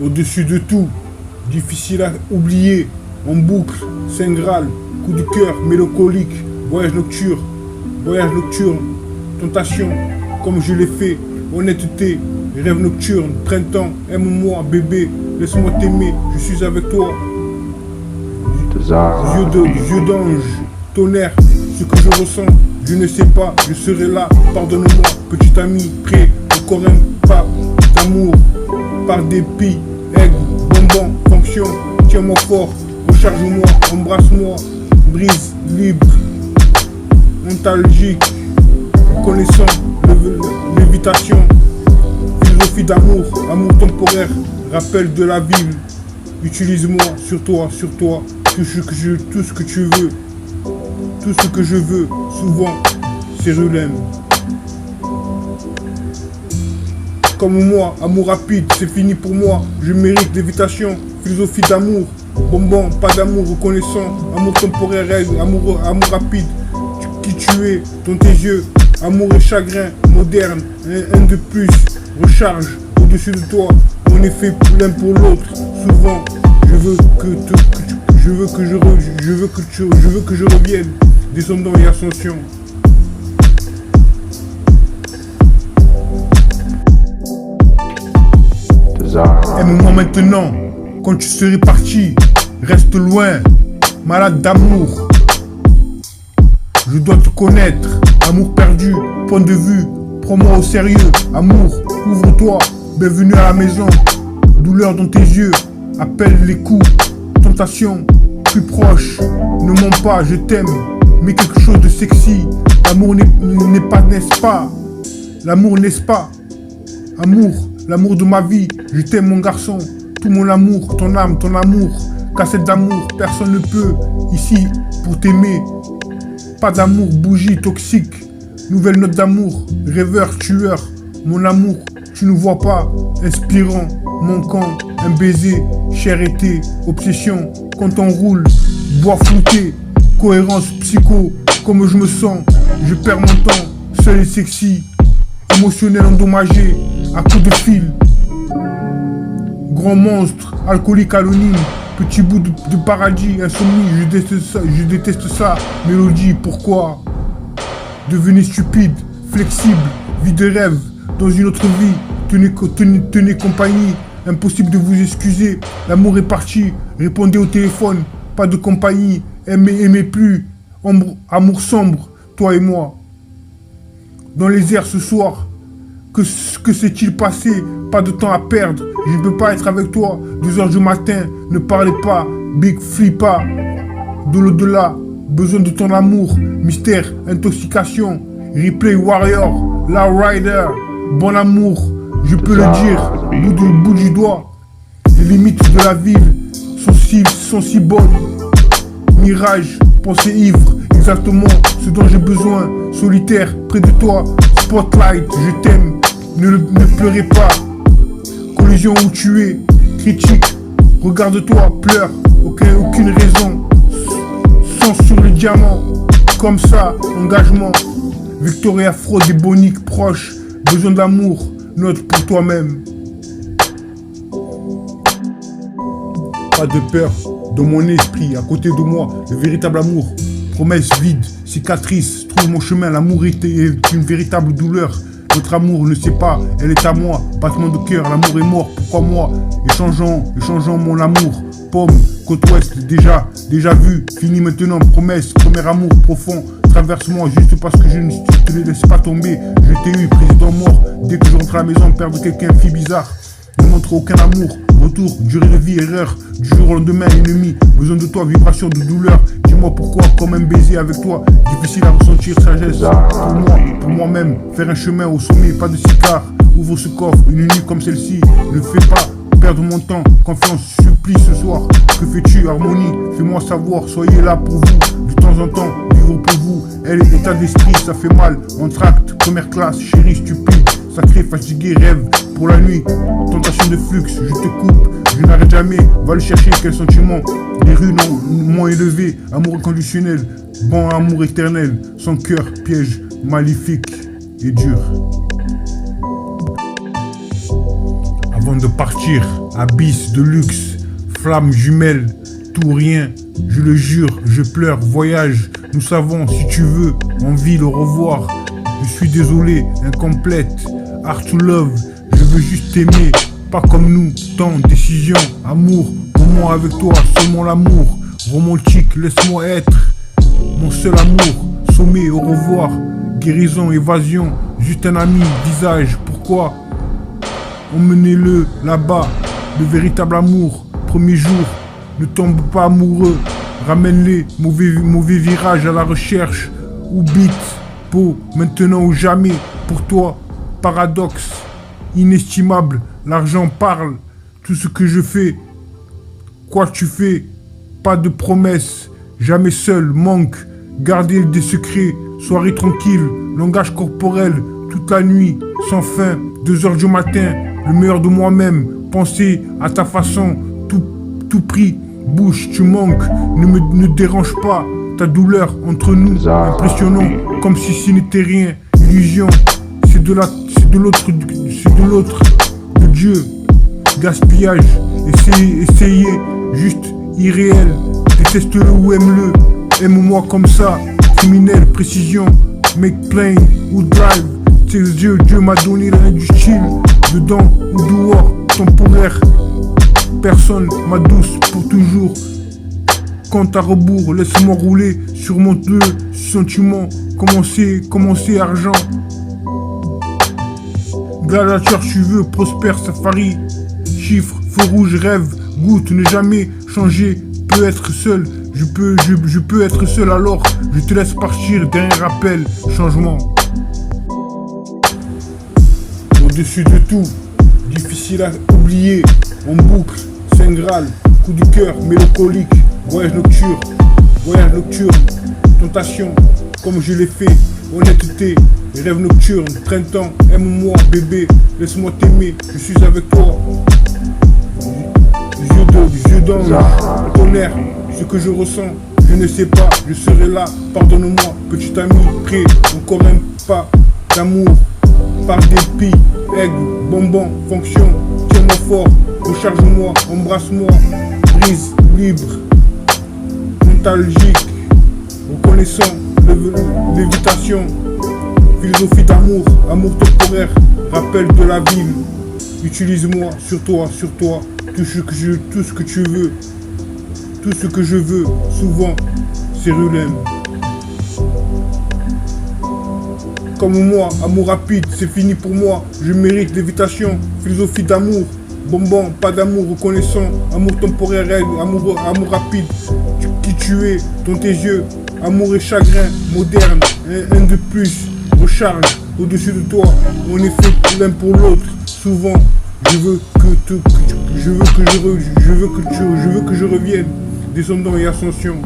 au-dessus de tout, difficile à oublier, en boucle, Saint Graal, coup du cœur, mélancolique, voyage nocturne, tentation, comme je l'ai fait, honnêteté, rêve nocturne, printemps, aime-moi, bébé, laisse-moi t'aimer, je suis avec toi. Yeux d'ange, tonnerre, ce que je ressens, je ne sais pas, je serai là, pardonne-moi, petit ami, prêt, encore un pas d'amour, par dépit, aigle, bonbon, fonction, tiens-moi fort, recharge-moi, embrasse-moi, brise, libre, nostalgique, connaissant, lévitation, philosophie d'amour, amour temporaire, rappel de la ville, utilise-moi sur toi, tout ce que tu veux, tout ce que je veux, souvent, c'est Rulem. Comme moi, amour rapide, c'est fini pour moi, je mérite l'évitation, philosophie d'amour, bonbon, pas d'amour, reconnaissant, amour temporaire, amour rapide, qui tu es, dans tes yeux, amour et chagrin, moderne, un de plus, recharge, au-dessus de toi, on est fait l'un pour l'autre, souvent, je veux que je revienne, descendant et ascension. Aime-moi maintenant, quand tu serais parti, reste loin, malade d'amour. Je dois te connaître, amour perdu, point de vue, prends-moi au sérieux, amour, ouvre-toi, bienvenue à la maison, douleur dans tes yeux, appelle les coups, tentation, plus proche, ne mens pas, je t'aime, mais quelque chose de sexy, l'amour n'est pas, n'est-ce pas, l'amour n'est-ce pas, amour, l'amour de ma vie, je t'aime mon garçon, tout mon amour, ton âme, ton amour, cassette d'amour, personne ne peut, ici, pour t'aimer, pas d'amour, bougie, toxique, nouvelle note d'amour, rêveur, tueur, mon amour, tu ne vois pas, inspirant, manquant, un baiser, cher été, obsession, quand on roule, bois flouté, cohérence psycho, comme je me sens, je perds mon temps, seul et sexy, émotionnel endommagé, à coups de fil, grand monstre, alcoolique anonyme, petit bout de paradis, insomnie, je déteste ça, mélodie, pourquoi devenez stupide, flexible, vie de rêve, dans une autre vie, tenez compagnie, impossible de vous excuser, l'amour est parti, répondez au téléphone, pas de compagnie, aimez plus, amour sombre, toi et moi. Dans les airs ce soir, que s'est-il passé? Pas de temps à perdre, je ne peux pas être avec toi, 2h du matin, ne parlez pas, big flippa, de l'au-delà, besoin de ton amour, mystère, intoxication, replay warrior, la rider, bon amour, je peux le dire, bout du doigt, les limites de la ville sont si bonnes, mirage, pensée ivre, exactement ce dont j'ai besoin, solitaire, près de toi, spotlight, je t'aime, ne pleurez pas, collision où tu es, critique, regarde-toi, pleure, aucune raison, sang sur le diamant, comme ça, engagement, Victoria Fraude et Bonique proche, besoin d'amour, note pour toi-même. Pas de peur, dans mon esprit, à côté de moi, le véritable amour, promesse vide, cicatrice, trouve mon chemin, l'amour est une véritable douleur. Notre amour ne sait pas, elle est à moi, battement de cœur, l'amour est mort, pourquoi moi? Échangeons mon amour, pomme, côte ouest, déjà vu, fini maintenant, promesse, premier amour profond, traverse-moi juste parce que je ne te laisse pas tomber, je t'ai eu, président mort, dès que je rentre à la maison, perdre quelqu'un, fille bizarre, ne montre aucun amour, retour, durée de vie, erreur, du jour au lendemain, ennemi, besoin de toi, vibration de douleur, dis-moi pourquoi, comme un baiser avec toi, difficile à ressentir, sagesse, pour moi-même, faire un chemin au sommet, pas de cigare, ouvre ce coffre, une nuit comme celle-ci, ne fais pas perdre mon temps, confiance, supplie ce soir, que fais-tu, harmonie, fais-moi savoir, soyez là pour vous, de temps en temps, vivre pour vous, elle est état d'esprit, ça fait mal, entracte, première classe, chérie, stupide, sacré, fatigué, rêve, pour la nuit, tentation de flux, je te coupe, je n'arrête jamais, va le chercher, quel sentiment, les rues m'ont élevé, amour inconditionnel, bon amour éternel, sans cœur, piège, maléfique et dur. avant de partir. Abysse de luxe, flamme jumelle, tout rien. Je le jure, je pleure, voyage. Nous savons, si tu veux, envie le revoir. Je suis désolé, incomplète. Art to love, je veux juste t'aimer. Pas comme nous, tant décision, amour. Moment avec toi, seulement l'amour. Romantique, laisse-moi être mon seul amour. Sommet, au revoir. Guérison, évasion, juste un ami, visage. Pourquoi emmenez-le là-bas, le véritable amour. Premier jour, ne tombe pas amoureux. Ramène-les, mauvais virage à la recherche. Ou bite, peau, maintenant ou jamais. Pour toi, paradoxe, inestimable. L'argent parle, tout ce que je fais. Quoi tu fais, pas de promesses, jamais seul, manque. Garder des secrets, soirée tranquille, langage corporel, toute la nuit, sans fin, 2h du matin, le meilleur de moi-même, penser à ta façon, tout prix, bouche, tu manques, ne dérange pas, ta douleur entre nous, impressionnant, comme si ce n'était rien, illusion, c'est de l'autre, de Dieu, gaspillage, essayez, juste irréel, déteste-le ou aime-le. Aime-moi comme ça, criminel, précision, make plain ou drive. C'est Dieu m'a donné rien du style, dedans ou dehors, temporaire. Personne m'a douce pour toujours. Compte à rebours, laisse-moi rouler sur mon sentiment. Commencer argent. Gladiateur, tu veux, prospère, safari. Chiffre, feu rouge, rêve, goutte, ne jamais changer, peut être seul. Je peux être seul alors, je te laisse partir, dernier rappel, changement. Au-dessus de tout, difficile à oublier, en boucle, Saint Graal, coup de cœur, mélancolique, voyage nocturne, tentation, comme je l'ai fait, honnêteté, rêve nocturne, printemps, aime-moi bébé, laisse-moi t'aimer, je suis avec toi. Yeux d'ange, tonnerre, ce que je ressens, je ne sais pas, je serai là, pardonne-moi, petit ami, prêt, encore un pas d'amour, par dépit, aigle, bonbon, fonction, tiens-moi fort, recharge-moi, embrasse-moi, brise, libre, nostalgique, reconnaissant, lévitation, philosophie d'amour, amour temporaire, rappel de la ville, utilise-moi, sur toi, tout ce que tu veux. Tout ce que je veux, souvent, c'est Rulem. Comme moi, amour rapide, c'est fini pour moi. Je mérite l'évitation, philosophie d'amour. Bonbon, pas d'amour, reconnaissant. Amour temporaire, amour rapide. Qui tu es, dans tes yeux. Amour et chagrin, moderne. Un de plus, recharge, au-dessus de toi. On est fait l'un pour l'autre. Souvent, je veux que je revienne. Descendant et ascension.